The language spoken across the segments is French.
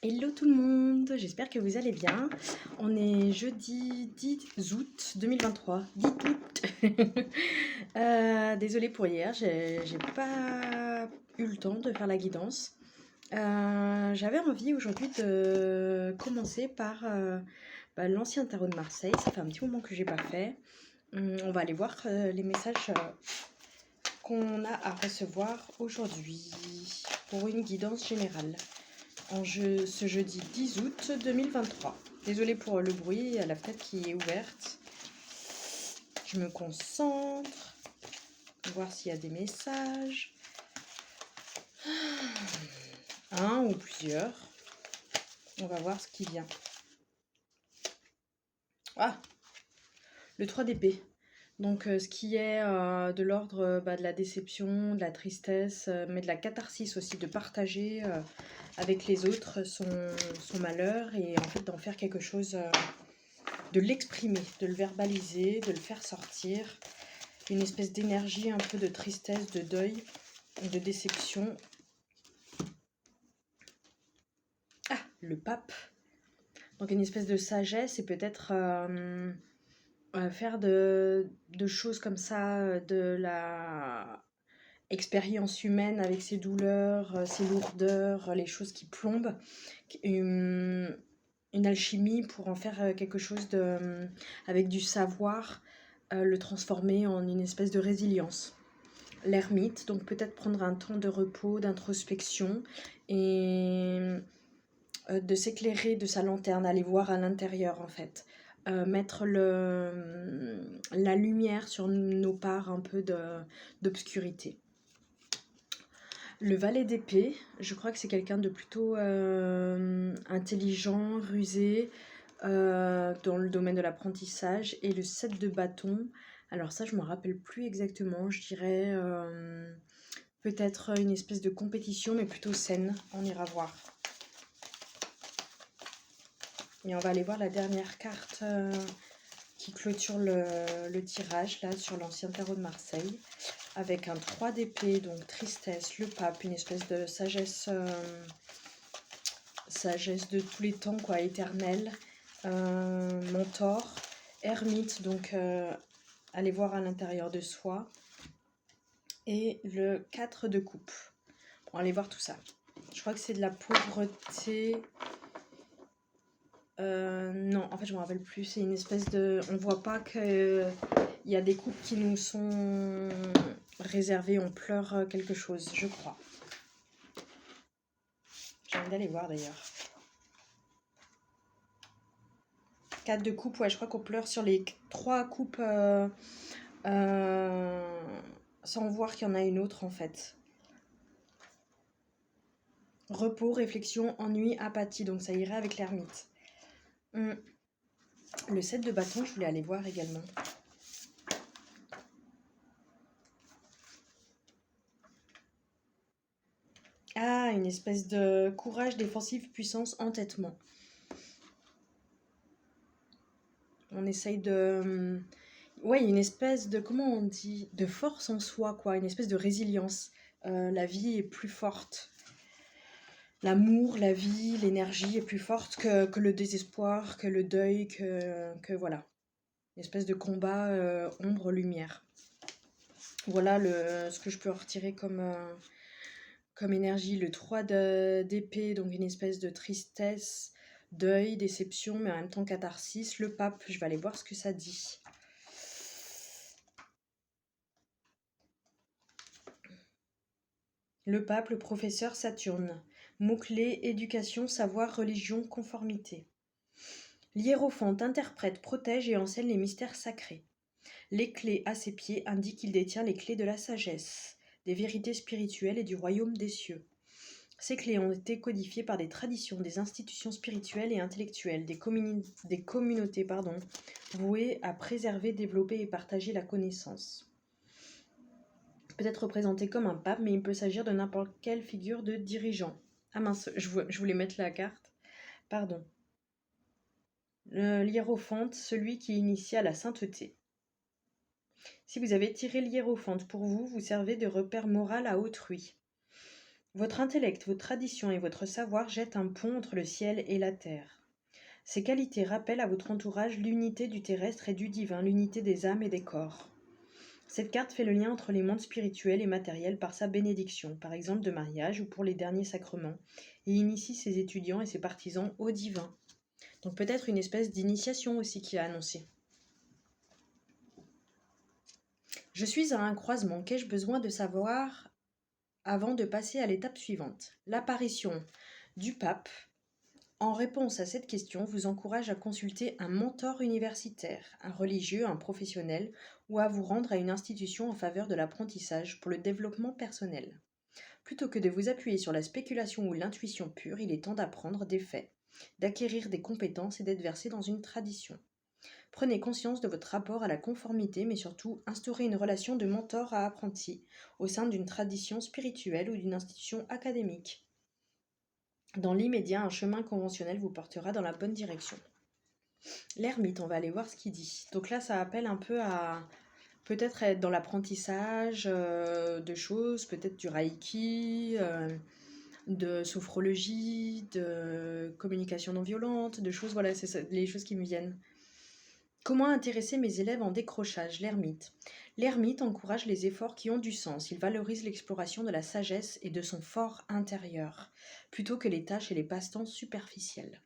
Hello tout le monde, j'espère que vous allez bien. On est jeudi 10 août 2023. 10 août. Désolée pour hier, j'ai pas eu le temps de faire la guidance. J'avais envie aujourd'hui de commencer par l'ancien tarot de Marseille. Ça fait un petit moment que j'ai pas fait. On va aller voir les messages qu'on a à recevoir aujourd'hui pour une guidance générale ce jeudi 10 août 2023. Désolée pour le bruit à la fenêtre qui est ouverte. Je me concentre. Voir s'il y a des messages. Un ou plusieurs. On va voir ce qui vient. Ah, le 3 d'épée. Donc ce qui est de l'ordre de la déception, de la tristesse, mais de la catharsis aussi, de partager avec les autres son malheur et en fait d'en faire quelque chose, de l'exprimer, de le verbaliser, de le faire sortir. Une espèce d'énergie, un peu de tristesse, de deuil, de déception. Ah, le pape. Donc une espèce de sagesse et peut-être faire de choses comme ça, de la expérience humaine avec ses douleurs, ses lourdeurs, les choses qui plombent. Une alchimie pour en faire quelque chose avec du savoir, le transformer en une espèce de résilience. L'ermite, donc peut-être prendre un temps de repos, d'introspection et de s'éclairer de sa lanterne, aller voir à l'intérieur en fait. Mettre la lumière sur nos parts un peu d'obscurité. Le valet d'épée, je crois que c'est quelqu'un de plutôt intelligent, rusé, dans le domaine de l'apprentissage. Et le 7 de bâton, alors ça je ne me rappelle plus exactement, je dirais peut-être une espèce de compétition mais plutôt saine, on ira voir. Et on va aller voir la dernière carte qui clôture le tirage là sur l'ancien tarot de Marseille. Avec un 3 d'épée, donc tristesse, le pape, une espèce de sagesse, sagesse de tous les temps, quoi, éternelle. Mentor, ermite, donc aller voir à l'intérieur de soi. Et le 4 de coupe. Bon, allez voir tout ça. Je crois que c'est de la pauvreté. Non, en fait, je me rappelle plus. C'est une espèce de. On voit pas que. Il y a des coupes qui nous sont réservées. On pleure quelque chose, je crois. J'ai envie d'aller voir d'ailleurs. 4 de coupe, ouais, je crois qu'on pleure sur les 3 coupes sans voir qu'il y en a une autre en fait. Repos, réflexion, ennui, apathie, donc ça irait avec l'ermite. Le 7 de bâton, je voulais aller voir également. Ah, une espèce de courage, défensif, puissance, entêtement. On essaye de... Ouais, une espèce de... Comment on dit? De force en soi, quoi. Une espèce de résilience. La vie est plus forte. L'amour, la vie, l'énergie est plus forte que le désespoir, que le deuil, que voilà. Une espèce de combat ombre-lumière. Voilà ce que je peux retirer comme énergie. Le 3 d'épée, donc une espèce de tristesse, deuil, déception, mais en même temps catharsis. Le pape, je vais aller voir ce que ça dit. Le pape, le professeur Saturne. Mots-clés, éducation, savoir, religion, conformité. L'hiérophante interprète, protège et enseigne les mystères sacrés. Les clés à ses pieds indiquent qu'il détient les clés de la sagesse, des vérités spirituelles et du royaume des cieux. Ces clés ont été codifiées par des traditions, des institutions spirituelles et intellectuelles, des communautés vouées à préserver, développer et partager la connaissance. Peut être représenté comme un pape, mais il peut s'agir de n'importe quelle figure de dirigeant. Ah mince, je voulais mettre la carte. Pardon. L'hiérophante, celui qui initie à la sainteté. Si vous avez tiré l'hiérophante pour vous, vous servez de repère moral à autrui. Votre intellect, votre tradition et votre savoir jettent un pont entre le ciel et la terre. Ces qualités rappellent à votre entourage l'unité du terrestre et du divin, l'unité des âmes et des corps. Cette carte fait le lien entre les mondes spirituels et matériels par sa bénédiction, par exemple de mariage ou pour les derniers sacrements, et initie ses étudiants et ses partisans au divin. Donc peut-être une espèce d'initiation aussi qui a annoncé. Je suis à un croisement, qu'ai-je besoin de savoir avant de passer à l'étape suivante? L'apparition du pape, en réponse à cette question, vous encourage à consulter un mentor universitaire, un religieux, un professionnel, ou à vous rendre à une institution en faveur de l'apprentissage pour le développement personnel. Plutôt que de vous appuyer sur la spéculation ou l'intuition pure, il est temps d'apprendre des faits, d'acquérir des compétences et d'être versé dans une tradition. Prenez conscience de votre rapport à la conformité, mais surtout instaurez une relation de mentor à apprenti au sein d'une tradition spirituelle ou d'une institution académique. Dans l'immédiat, un chemin conventionnel vous portera dans la bonne direction. L'ermite, on va aller voir ce qu'il dit. Donc là, ça appelle un peu à peut-être être dans l'apprentissage de choses, peut-être du reiki, de sophrologie, de communication non violente, de choses, voilà, c'est ça, les choses qui me viennent. Comment intéresser mes élèves en décrochage? L'ermite. L'ermite encourage les efforts qui ont du sens. Il valorise l'exploration de la sagesse et de son fort intérieur, plutôt que les tâches et les passe-temps superficiels.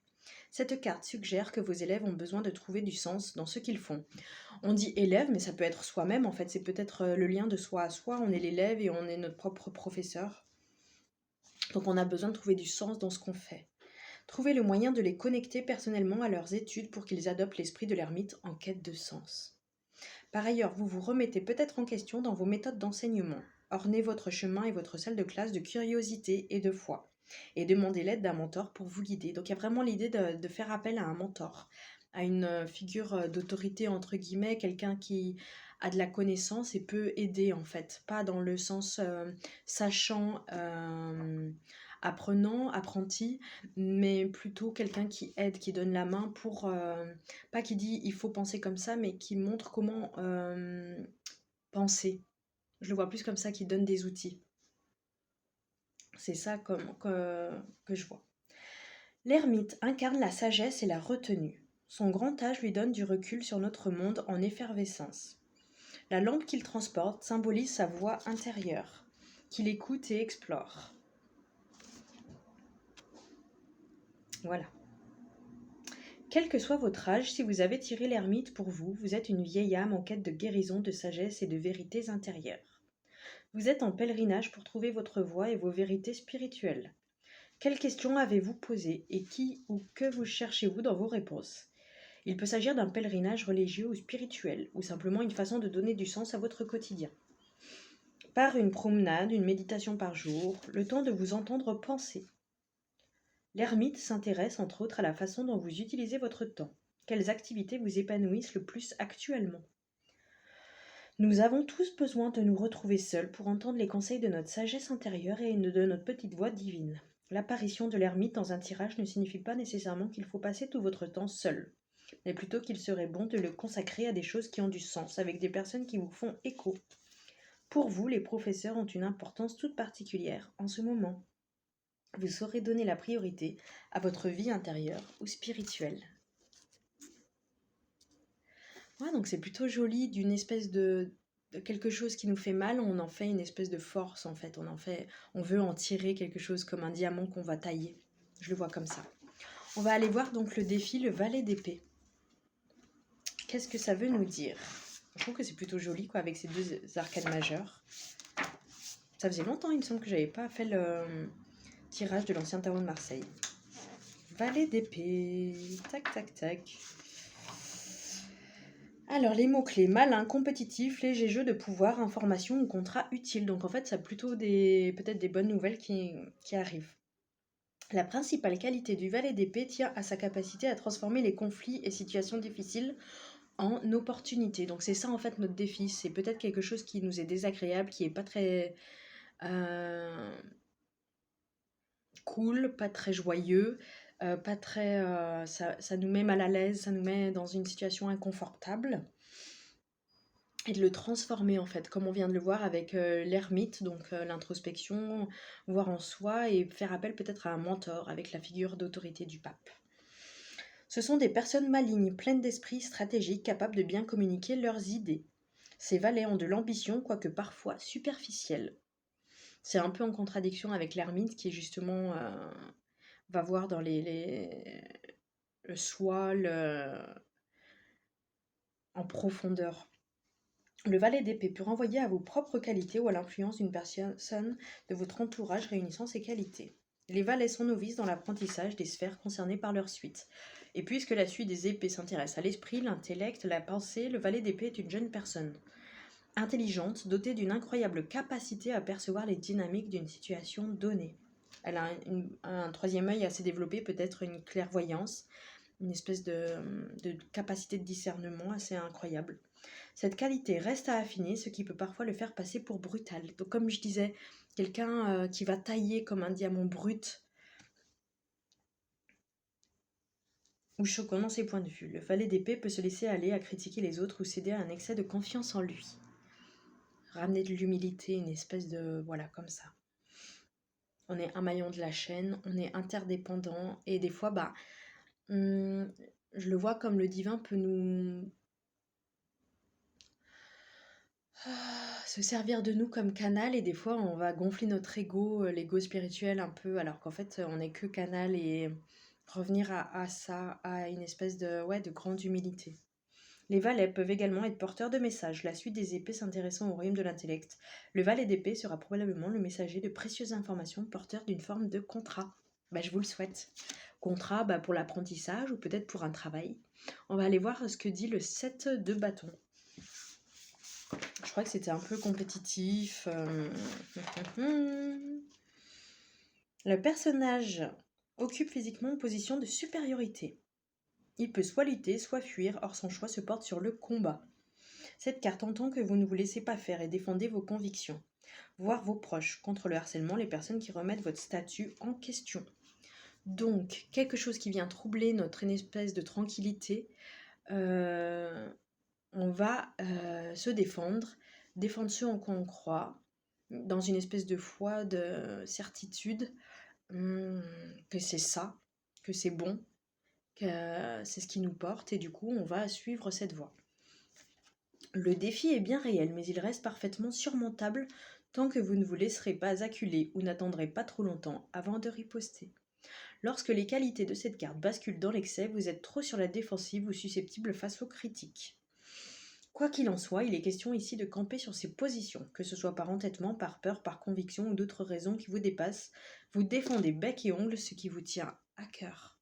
Cette carte suggère que vos élèves ont besoin de trouver du sens dans ce qu'ils font. On dit élève, mais ça peut être soi-même, en fait, c'est peut-être le lien de soi à soi. On est l'élève et on est notre propre professeur. Donc on a besoin de trouver du sens dans ce qu'on fait. Trouvez le moyen de les connecter personnellement à leurs études pour qu'ils adoptent l'esprit de l'ermite en quête de sens. Par ailleurs, vous vous remettez peut-être en question dans vos méthodes d'enseignement. Ornez votre chemin et votre salle de classe de curiosité et de foi. Et demandez l'aide d'un mentor pour vous guider. Donc il y a vraiment l'idée de faire appel à un mentor, à une figure d'autorité entre guillemets, quelqu'un qui a de la connaissance et peut aider en fait. Pas dans le sens sachant, apprenant, apprenti, mais plutôt quelqu'un qui aide, qui donne la main pour, pas qui dit il faut penser comme ça, mais qui montre comment penser. Je le vois plus comme ça, qui donne des outils. C'est ça que je vois. L'ermite incarne la sagesse et la retenue. Son grand âge lui donne du recul sur notre monde en effervescence. La lampe qu'il transporte symbolise sa voix intérieure, qu'il écoute et explore. Voilà. Quel que soit votre âge, si vous avez tiré l'ermite pour vous, vous êtes une vieille âme en quête de guérison, de sagesse et de vérités intérieures. Vous êtes en pèlerinage pour trouver votre voie et vos vérités spirituelles. Quelles questions avez-vous posées et qui ou que vous cherchez-vous dans vos réponses? Il peut s'agir d'un pèlerinage religieux ou spirituel, ou simplement une façon de donner du sens à votre quotidien. Par une promenade, une méditation par jour, le temps de vous entendre penser. L'ermite s'intéresse entre autres à la façon dont vous utilisez votre temps. Quelles activités vous épanouissent le plus actuellement? Nous avons tous besoin de nous retrouver seuls pour entendre les conseils de notre sagesse intérieure et de notre petite voix divine. L'apparition de l'ermite dans un tirage ne signifie pas nécessairement qu'il faut passer tout votre temps seul, mais plutôt qu'il serait bon de le consacrer à des choses qui ont du sens, avec des personnes qui vous font écho. Pour vous, les professeurs ont une importance toute particulière en ce moment. Vous saurez donner la priorité à votre vie intérieure ou spirituelle. Ouais, donc c'est plutôt joli, d'une espèce de quelque chose qui nous fait mal, on en fait une espèce de force en fait. On veut en tirer quelque chose comme un diamant qu'on va tailler. Je le vois comme ça. On va aller voir donc le défi, le valet d'épée. Qu'est-ce que ça veut nous dire? Je trouve que c'est plutôt joli quoi, avec ces deux arcades majeures. Ça faisait longtemps, il me semble que j'avais pas fait le tirage de l'ancien tarot de Marseille. Valet d'épée. Tac, tac, tac. Alors, les mots-clés: malin, compétitif, léger jeu de pouvoir, information ou contrat utile. Donc, en fait, ça a plutôt peut-être des bonnes nouvelles qui arrivent. La principale qualité du valet d'épée tient à sa capacité à transformer les conflits et situations difficiles en opportunités. Donc, c'est ça, en fait, notre défi. C'est peut-être quelque chose qui nous est désagréable, qui est pas très cool, pas très joyeux, pas très, ça nous met mal à l'aise, ça nous met dans une situation inconfortable. et de le transformer en fait, comme on vient de le voir avec l'ermite, donc l'introspection, voir en soi et faire appel peut-être à un mentor avec la figure d'autorité du pape. Ce sont des personnes malignes, pleines d'esprit stratégique, capables de bien communiquer leurs idées. Ces valets ont de l'ambition, quoique parfois superficielle. C'est un peu en contradiction avec l'ermite qui justement va voir dans le soi, en profondeur. Le valet d'épée peut renvoyer à vos propres qualités ou à l'influence d'une personne de votre entourage réunissant ces qualités. Les valets sont novices dans l'apprentissage des sphères concernées par leur suite. Et puisque la suite des épées s'intéresse à l'esprit, l'intellect, la pensée, le valet d'épée est une jeune personne intelligente, dotée d'une incroyable capacité à percevoir les dynamiques d'une situation donnée. Elle a un troisième œil assez développé, peut-être une clairvoyance, une espèce de capacité de discernement assez incroyable. Cette qualité reste à affiner, ce qui peut parfois le faire passer pour brutal. Donc comme je disais, quelqu'un qui va tailler comme un diamant brut ou choquant dans ses points de vue. Le valet d'épée peut se laisser aller à critiquer les autres ou céder à un excès de confiance en lui. Ramener de l'humilité, une espèce de... voilà, comme ça. On est un maillon de la chaîne, on est interdépendant et des fois, je le vois comme le divin peut nous... se servir de nous comme canal et des fois on va gonfler notre ego, l'ego spirituel un peu, alors qu'en fait on n'est que canal et revenir à ça, à une espèce de grande humilité. Les valets peuvent également être porteurs de messages, la suite des épées s'intéressant au royaume de l'intellect. Le valet d'épée sera probablement le messager de précieuses informations porteur d'une forme de contrat. Je vous le souhaite. Contrat pour l'apprentissage ou peut-être pour un travail. On va aller voir ce que dit le 7 de bâton. Je crois que c'était un peu compétitif. Le personnage occupe physiquement une position de supériorité. Il peut soit lutter, soit fuir, or son choix se porte sur le combat. Cette carte entend que vous ne vous laissez pas faire et défendez vos convictions, voire vos proches, contre le harcèlement, les personnes qui remettent votre statut en question. Donc, quelque chose qui vient troubler notre espèce de tranquillité, on va se défendre ceux en quoi on croit, dans une espèce de foi, de certitude que c'est ça, que c'est bon, que c'est ce qui nous porte, et du coup, on va suivre cette voie. Le défi est bien réel, mais il reste parfaitement surmontable tant que vous ne vous laisserez pas acculer ou n'attendrez pas trop longtemps avant de riposter. Lorsque les qualités de cette carte basculent dans l'excès, vous êtes trop sur la défensive ou susceptible face aux critiques. Quoi qu'il en soit, il est question ici de camper sur ses positions, que ce soit par entêtement, par peur, par conviction ou d'autres raisons qui vous dépassent. Vous défendez bec et ongle ce qui vous tient à cœur.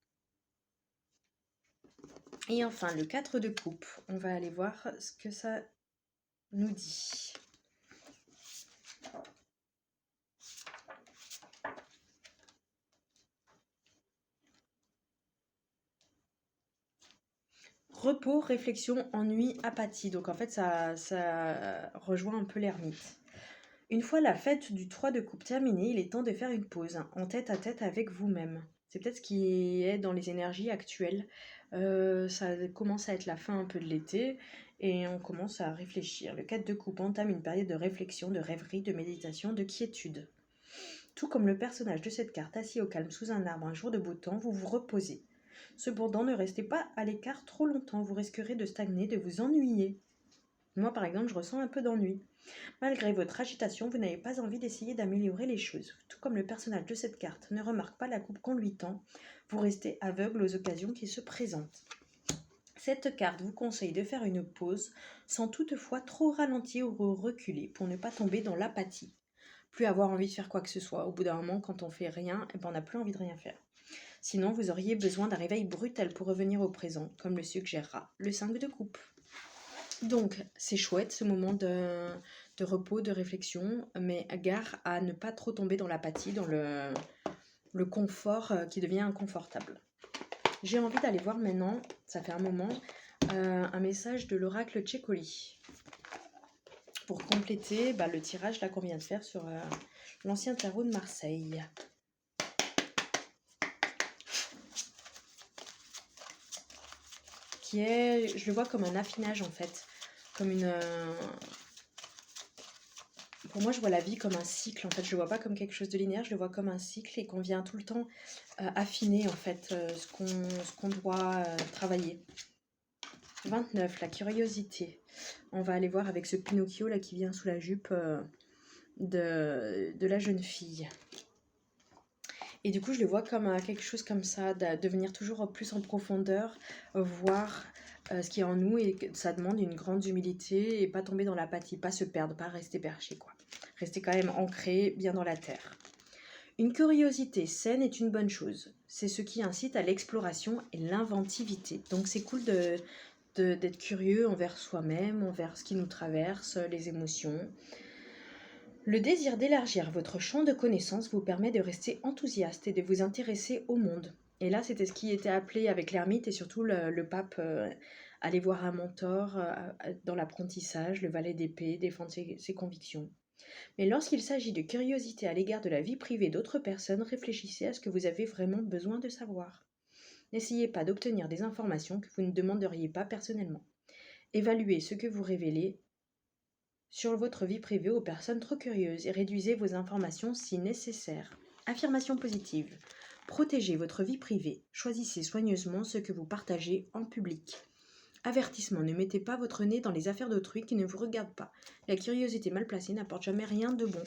Et enfin, le 4 de coupe. On va aller voir ce que ça nous dit. Repos, réflexion, ennui, apathie. Donc en fait, ça rejoint un peu l'ermite. Une fois la fête du 3 de coupe terminée, il est temps de faire une pause, en tête à tête avec vous-même. C'est peut-être ce qui est dans les énergies actuelles. Ça commence à être la fin un peu de l'été et on commence à réfléchir. Le 4 de coupe entame une période de réflexion, de rêverie, de méditation, de quiétude. Tout comme le personnage de cette carte assis au calme sous un arbre un jour de beau temps, vous vous reposez. Cependant, ne restez pas à l'écart trop longtemps, vous risquerez de stagner, de vous ennuyer. Moi, par exemple, je ressens un peu d'ennui. Malgré votre agitation, vous n'avez pas envie d'essayer d'améliorer les choses. Tout comme le personnage de cette carte ne remarque pas la coupe qu'on lui tend, vous restez aveugle aux occasions qui se présentent. Cette carte vous conseille de faire une pause, sans toutefois trop ralentir ou reculer, pour ne pas tomber dans l'apathie. Plus avoir envie de faire quoi que ce soit. Au bout d'un moment, quand on fait rien, on n'a plus envie de rien faire. Sinon, vous auriez besoin d'un réveil brutal pour revenir au présent, comme le suggérera le 5 de coupe. Donc, c'est chouette ce moment de repos, de réflexion, mais gare à ne pas trop tomber dans l'apathie, dans le confort qui devient inconfortable. J'ai envie d'aller voir maintenant, ça fait un moment, un message de l'oracle Tchékoli pour compléter le tirage là qu'on vient de faire sur l'ancien tarot de Marseille. Qui est, je le vois comme un affinage en fait. comme une... Pour moi, je vois la vie comme un cycle. En fait, je ne le vois pas comme quelque chose de linéaire, je le vois comme un cycle et qu'on vient tout le temps affiner en fait ce qu'on doit travailler. 29, la curiosité. On va aller voir avec ce Pinocchio là qui vient sous la jupe de la jeune fille. Et du coup, je le vois comme quelque chose comme ça, de venir toujours plus en profondeur, voir ce qui est en nous, et ça demande une grande humilité et pas tomber dans l'apathie, pas se perdre, pas rester perché, quoi. Rester quand même ancré, bien dans la terre. Une curiosité saine est une bonne chose. C'est ce qui incite à l'exploration et l'inventivité. Donc c'est cool d'être curieux envers soi-même, envers ce qui nous traverse, les émotions. Le désir d'élargir votre champ de connaissances vous permet de rester enthousiaste et de vous intéresser au monde. Et là, c'était ce qui était appelé avec l'ermite et surtout le pape aller voir un mentor dans l'apprentissage, le valet d'épée, défendre ses convictions. Mais lorsqu'il s'agit de curiosité à l'égard de la vie privée d'autres personnes, réfléchissez à ce que vous avez vraiment besoin de savoir. N'essayez pas d'obtenir des informations que vous ne demanderiez pas personnellement. Évaluez ce que vous révélez sur votre vie privée aux personnes trop curieuses et réduisez vos informations si nécessaire. Affirmation positive. Protégez votre vie privée. Choisissez soigneusement ce que vous partagez en public. Avertissement, ne mettez pas votre nez dans les affaires d'autrui qui ne vous regardent pas. La curiosité mal placée n'apporte jamais rien de bon.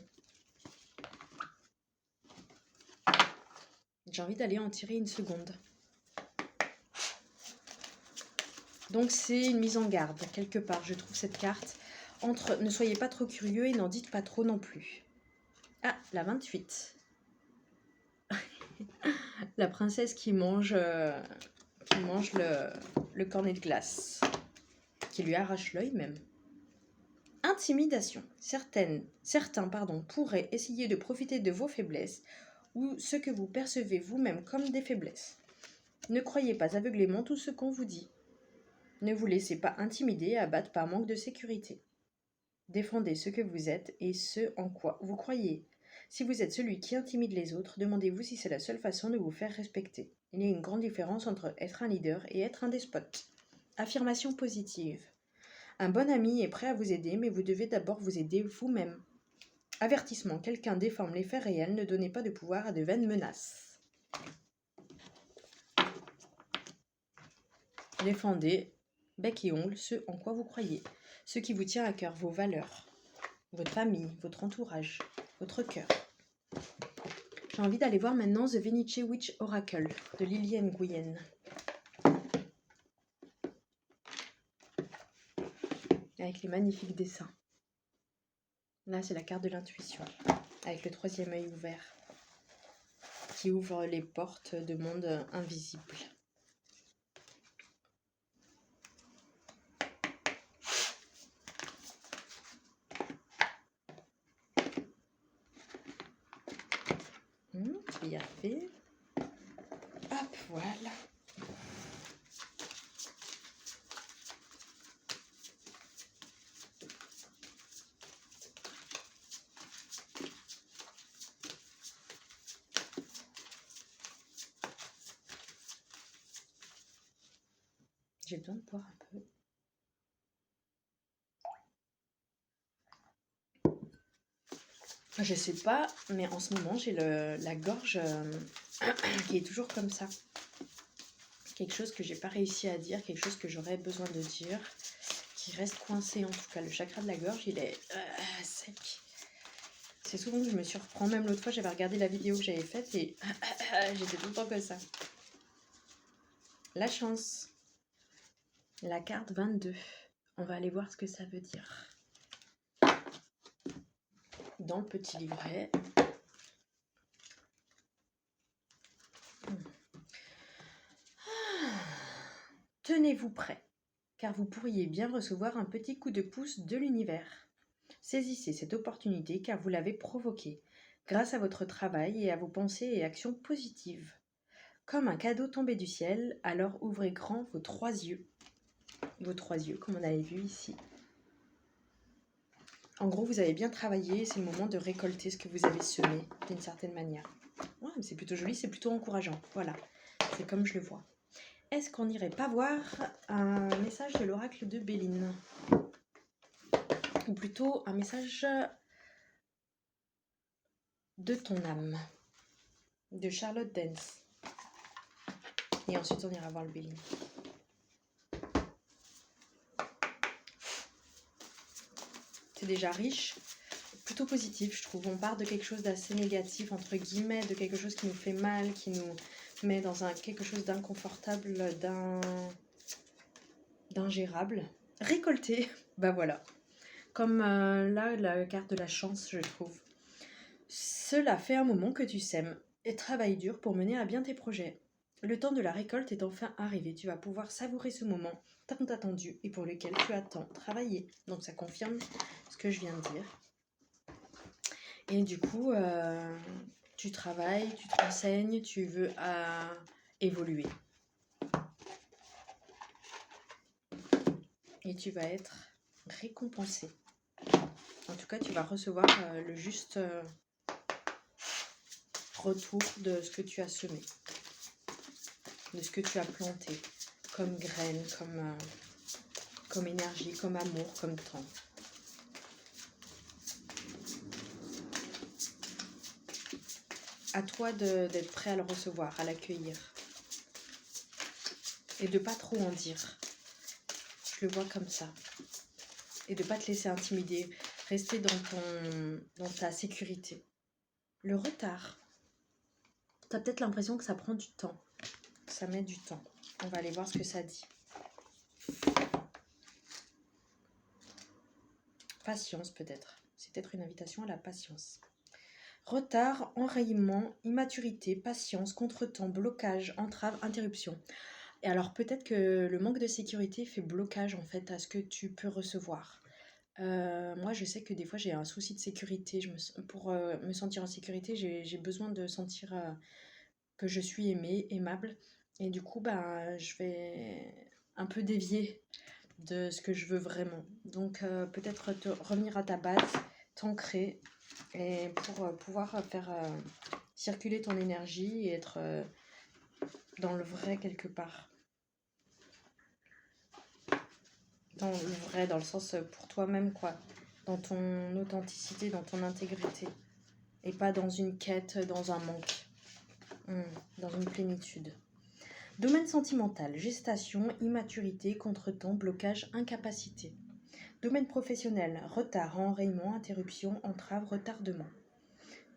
J'ai envie d'aller en tirer une seconde. Donc c'est une mise en garde, quelque part, je trouve cette carte. Entre ne soyez pas trop curieux et n'en dites pas trop non plus. Ah, la 28. La princesse qui mange le cornet de glace. Qui lui arrache l'œil même. Intimidation. Certains pourraient essayer de profiter de vos faiblesses ou ce que vous percevez vous-même comme des faiblesses. Ne croyez pas aveuglément tout ce qu'on vous dit. Ne vous laissez pas intimider et abattre par manque de sécurité. Défendez ce que vous êtes et ce en quoi vous croyez. Si vous êtes celui qui intimide les autres, demandez-vous si c'est la seule façon de vous faire respecter. Il y a une grande différence entre être un leader et être un despote. Affirmation positive. Un bon ami est prêt à vous aider, mais vous devez d'abord vous aider vous-même. Avertissement, quelqu'un déforme les faits réels, ne donnez pas de pouvoir à de vaines menaces. Défendez, bec et ongles, ce en quoi vous croyez, ce qui vous tient à cœur, vos valeurs, votre famille, votre entourage, votre cœur. J'ai envie d'aller voir maintenant The Venice Witch Oracle de Liliane Guyenne. Avec les magnifiques dessins. Là, c'est la carte de l'intuition, avec le troisième œil ouvert, qui ouvre les portes de mondes invisibles. Je vais y arriver. Hop, voilà. J'ai besoin de boire un peu. Je sais pas, mais en ce moment, j'ai la gorge qui est toujours comme ça. Quelque chose que j'ai pas réussi à dire, quelque chose que j'aurais besoin de dire, qui reste coincé en tout cas. Le chakra de la gorge, il est sec. C'est souvent que je me surprends. Même l'autre fois, j'avais regardé la vidéo que j'avais faite et j'étais tout le temps comme ça. La chance. La carte 22. On va aller voir ce que ça veut dire. Dans le petit livret. Tenez-vous prêt, car vous pourriez bien recevoir un petit coup de pouce de l'univers. Saisissez cette opportunité car vous l'avez provoquée, grâce à votre travail et à vos pensées et actions positives. Comme un cadeau tombé du ciel, alors ouvrez grand vos trois yeux. Vos trois yeux, comme on avait vu ici. En gros, vous avez bien travaillé, c'est le moment de récolter ce que vous avez semé, d'une certaine manière. Ouais, c'est plutôt joli, c'est plutôt encourageant. Voilà, c'est comme je le vois. Est-ce qu'on n'irait pas voir un message de l'oracle de Béline ? ou plutôt un message de ton âme, de Charlotte Dance. Et ensuite, on ira voir le Béline. C'est déjà riche, plutôt positif, je trouve. On part de quelque chose d'assez négatif, entre guillemets, de quelque chose qui nous fait mal, qui nous met dans quelque chose d'inconfortable, d'ingérable. Récolté, bah voilà. Comme là, la carte de la chance, je trouve. Cela fait un moment que tu sèmes et travailles dur pour mener à bien tes projets. Le temps de la récolte est enfin arrivé. Tu vas pouvoir savourer ce moment tant attendu et pour lequel tu as tant travaillé. Donc ça confirme ce que je viens de dire. Et du coup, tu travailles, tu te renseignes, tu veux évoluer. Et tu vas être récompensé. En tout cas, tu vas recevoir le juste retour de ce que tu as semé, de ce que tu as planté, comme graines, comme énergie, comme amour, comme temps. À toi d'être prêt à le recevoir, à l'accueillir. Et de pas trop en dire. Je le vois comme ça. Et de pas te laisser intimider. Rester dans ta sécurité. Le retard. Tu as peut-être l'impression que ça prend du temps. Que ça met du temps. On va aller voir ce que ça dit. Patience peut-être. C'est peut-être une invitation à la patience. Retard, enrayement, immaturité, patience, contretemps, blocage, entrave, interruption. Et alors peut-être que le manque de sécurité fait blocage en fait à ce que tu peux recevoir. Moi je sais que des fois j'ai un souci de sécurité. Pour me sentir en sécurité, j'ai besoin de sentir que je suis aimée, aimable. Et du coup je vais un peu dévier de ce que je veux vraiment. Donc peut-être revenir à ta base, t'ancrer et pour pouvoir faire circuler ton énergie et être dans le vrai quelque part. Dans le vrai, dans le sens pour toi-même, quoi. Dans ton authenticité, dans ton intégrité. Et pas dans une quête, dans un manque. Dans une plénitude. Domaine sentimental, gestation, immaturité, contretemps, blocage, incapacité. Domaine professionnel, retard, enrayement, interruption, entrave, retardement.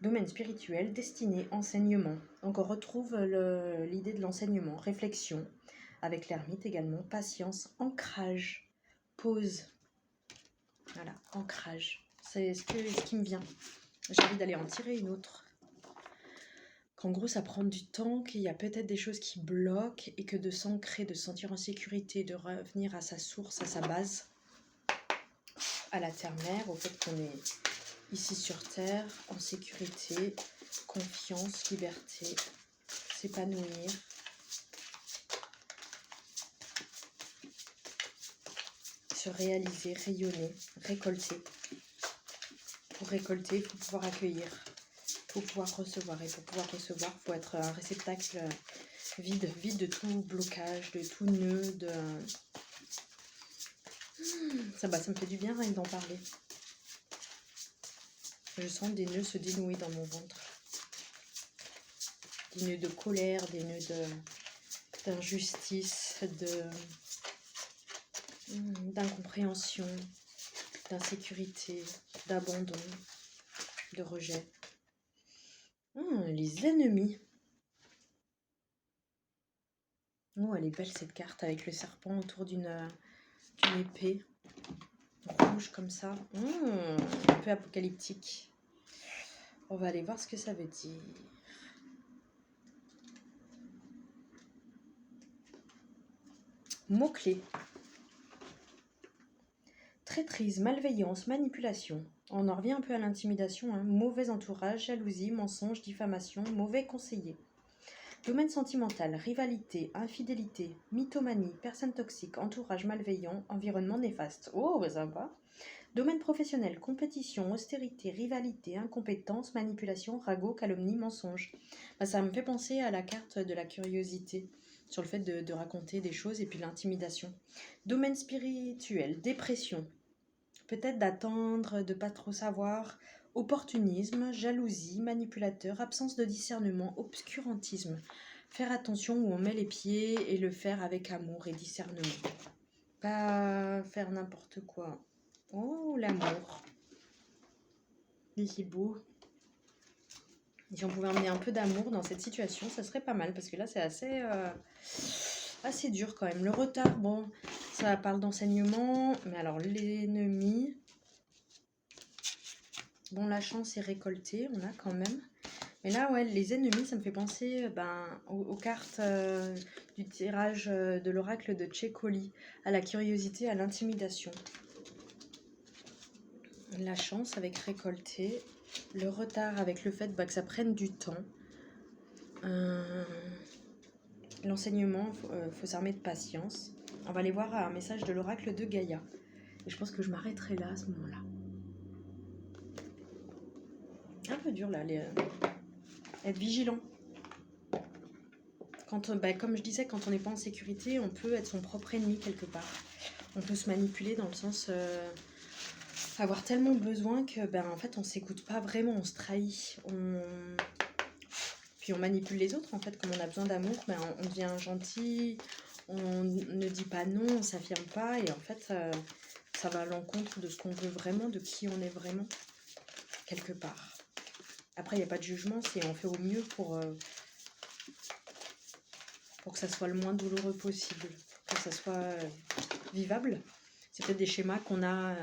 Domaine spirituel, destinée, enseignement. Donc on retrouve l'idée de l'enseignement, réflexion, avec l'ermite également, patience, ancrage. Pause. Voilà, ancrage. C'est ce qui me vient. J'ai envie d'aller en tirer une autre. Qu'en gros, ça prend du temps, qu'il y a peut-être des choses qui bloquent et que de s'ancrer, de se sentir en sécurité, de revenir à sa source, à sa base, à la terre-mère, au fait qu'on est ici sur Terre, en sécurité, confiance, liberté, s'épanouir. Se réaliser, rayonner, récolter. Pour récolter, il faut pouvoir accueillir, il faut pouvoir recevoir. Et pour pouvoir recevoir, il faut être un réceptacle vide de tout blocage, de tout nœud. Ça me fait du bien rien d'en parler. Je sens des nœuds se dénouer dans mon ventre. Des nœuds de colère, des nœuds d'injustice, d'incompréhension, d'insécurité, d'abandon, de rejet. Les ennemis. Oh, elle est belle cette carte avec le serpent autour d'une épée rouge comme ça. Un peu apocalyptique. On va aller voir ce que ça veut dire. Mots-clés. Traîtrise, malveillance, manipulation. On en revient un peu à l'intimidation. Mauvais entourage, jalousie, mensonge, diffamation, mauvais conseiller. Domaine sentimental, rivalité, infidélité, mythomanie, personne toxique, entourage malveillant, environnement néfaste. Oh, sympa. Domaine professionnel, compétition, austérité, rivalité, incompétence, manipulation, ragot, calomnie, mensonge. Ça me fait penser à la carte de la curiosité, sur le fait de raconter des choses et puis l'intimidation. Domaine spirituel, dépression, peut-être d'attendre, de pas trop savoir, opportunisme, jalousie, manipulateur, absence de discernement, obscurantisme. Faire attention où on met les pieds et le faire avec amour et discernement. Pas faire n'importe quoi. Oh, l'amour. C'est beau. Et si on pouvait emmener un peu d'amour dans cette situation, ça serait pas mal, parce que là, c'est assez dur quand même. Le retard, bon, ça parle d'enseignement, mais alors l'ennemi, bon, la chance est récoltée, on a quand même. Mais là, ouais, les ennemis, ça me fait penser aux cartes du tirage de l'oracle de Tchécoli, à la curiosité, à l'intimidation. La chance avec récolté, le retard avec le fait que ça prenne du temps. L'enseignement, faut s'armer de patience. On va aller voir un message de l'oracle de Gaïa. Et je pense que je m'arrêterai là à ce moment-là. Un peu dur là, être vigilant. Comme je disais, quand on n'est pas en sécurité, on peut être son propre ennemi quelque part. On peut se manipuler dans le sens avoir tellement besoin que en fait on s'écoute pas vraiment, on se trahit. Puis on manipule les autres en fait, comme on a besoin d'amour, on devient gentil, on ne dit pas non, on s'affirme pas et en fait ça va à l'encontre de ce qu'on veut vraiment, de qui on est vraiment, quelque part. Après il n'y a pas de jugement, on fait au mieux pour que ça soit le moins douloureux possible, que ça soit vivable. C'est peut-être des schémas qu'on a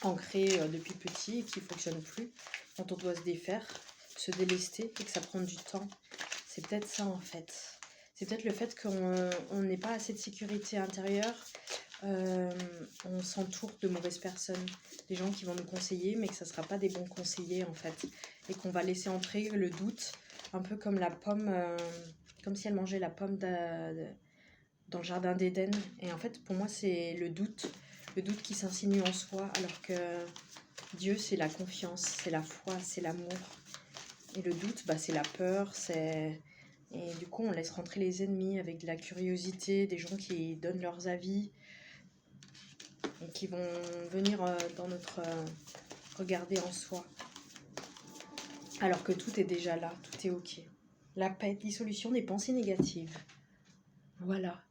ancrés depuis petit et qui ne fonctionnent plus, dont on doit se défaire, se délester et que ça prend du temps. C'est peut-être ça en fait. C'est peut-être le fait qu'on n'ait pas assez de sécurité intérieure. On s'entoure de mauvaises personnes, des gens qui vont nous conseiller mais que ça ne sera pas des bons conseillers en fait, et qu'on va laisser entrer le doute, un peu comme la pomme, comme si elle mangeait la pomme dans le jardin d'Éden. Et en fait pour moi c'est le doute qui s'insinue en soi, alors que Dieu c'est la confiance, c'est la foi, c'est l'amour. Et le doute c'est la peur, et du coup on laisse rentrer les ennemis avec de la curiosité, des gens qui donnent leurs avis et qui vont venir dans notre regarder en soi, alors que tout est déjà là, tout est ok. La paix, dissolution des pensées négatives, voilà,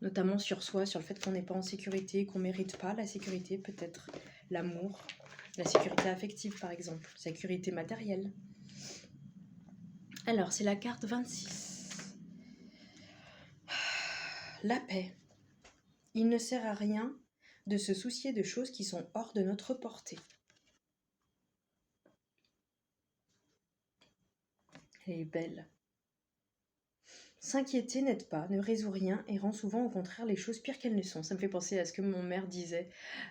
notamment sur soi, sur le fait qu'on n'est pas en sécurité, qu'on mérite pas la sécurité, peut-être l'amour, la sécurité affective par exemple, sécurité matérielle. Alors c'est la carte 26. La paix. Il ne sert à rien de se soucier de choses qui sont hors de notre portée. Elle est belle. S'inquiéter n'aide pas, ne résout rien et rend souvent au contraire les choses pires qu'elles ne sont. Ça me fait penser à ce que mon mère disait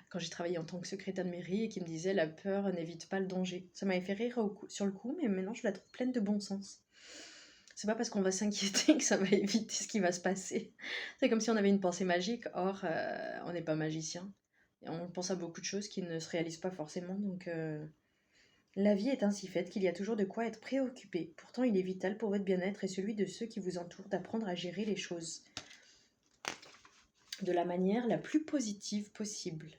quand j'ai travaillé en tant que secrétaire de mairie et qui me disait la peur n'évite pas le danger. Ça m'avait fait rire sur le coup, mais maintenant je la trouve pleine de bon sens. C'est pas parce qu'on va s'inquiéter que ça va éviter ce qui va se passer. C'est comme si on avait une pensée magique, or on n'est pas magicien. Et on pense à beaucoup de choses qui ne se réalisent pas forcément, donc la vie est ainsi faite qu'il y a toujours de quoi être préoccupé. Pourtant, il est vital pour votre bien-être et celui de ceux qui vous entourent d'apprendre à gérer les choses de la manière la plus positive possible.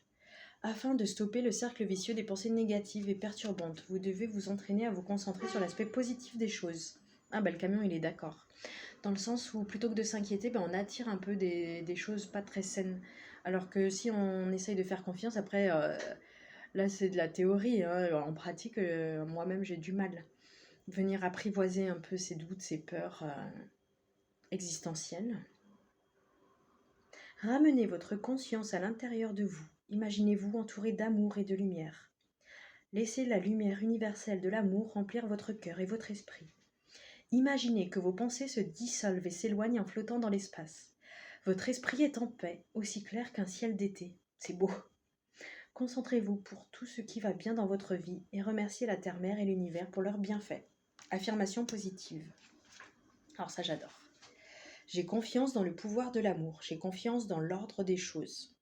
Afin de stopper le cercle vicieux des pensées négatives et perturbantes, vous devez vous entraîner à vous concentrer sur l'aspect positif des choses. Ah le camion il est d'accord. Dans le sens où plutôt que de s'inquiéter, on attire un peu des choses pas très saines. Alors que si on essaye de faire confiance, après, là c'est de la théorie, hein. En pratique, moi-même j'ai du mal. Venir apprivoiser un peu ces doutes, ces peurs existentielles. Ramenez votre conscience à l'intérieur de vous. Imaginez-vous entouré d'amour et de lumière. Laissez la lumière universelle de l'amour remplir votre cœur et votre esprit. Imaginez que vos pensées se dissolvent et s'éloignent en flottant dans l'espace. Votre esprit est en paix, aussi clair qu'un ciel d'été. C'est beau. Concentrez-vous pour tout ce qui va bien dans votre vie et remerciez la Terre-Mère et l'univers pour leurs bienfaits. Affirmation positive. Alors ça j'adore. J'ai confiance dans le pouvoir de l'amour, j'ai confiance dans l'ordre des choses.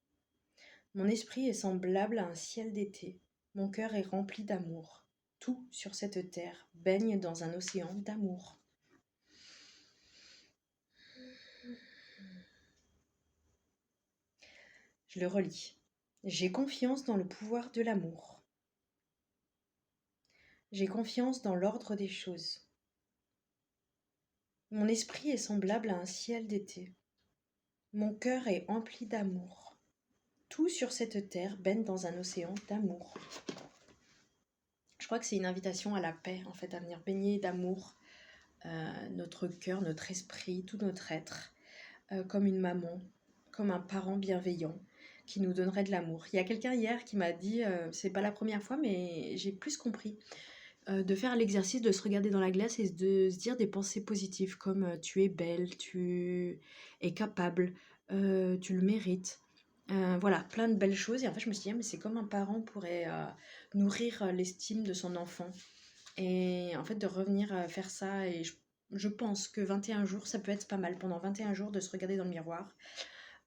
Mon esprit est semblable à un ciel d'été, mon cœur est rempli d'amour. Tout sur cette terre baigne dans un océan d'amour. Je le relis. J'ai confiance dans le pouvoir de l'amour. J'ai confiance dans l'ordre des choses. Mon esprit est semblable à un ciel d'été. Mon cœur est empli d'amour. Tout sur cette terre baigne dans un océan d'amour. Je crois que c'est une invitation à la paix, en fait, à venir baigner d'amour notre cœur, notre esprit, tout notre être, comme une maman, comme un parent bienveillant qui nous donnerait de l'amour. Il y a quelqu'un hier qui m'a dit, c'est pas la première fois, mais j'ai plus compris, de faire l'exercice de se regarder dans la glace et de se dire des pensées positives comme tu es belle, tu es capable, tu le mérites. Voilà, plein de belles choses. Et en fait, je me suis dit, ah, mais c'est comme un parent pourrait nourrir l'estime de son enfant. Et en fait, de revenir faire ça. Et je pense que 21 jours, ça peut être pas mal. Pendant 21 jours, de se regarder dans le miroir.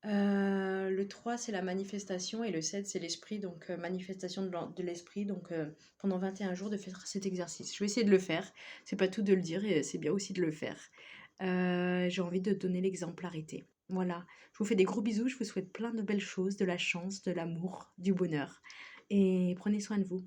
Le 3 c'est la manifestation. Et le 7 c'est l'esprit. Donc, manifestation de l'esprit. Donc, pendant 21 jours, de faire cet exercice. Je vais essayer de le faire. C'est pas tout de le dire. Et c'est bien aussi de le faire. J'ai envie de donner l'exemplarité. Voilà. Je vous fais des gros bisous. Je vous souhaite plein de belles choses, de la chance, de l'amour, du bonheur. Et prenez soin de vous.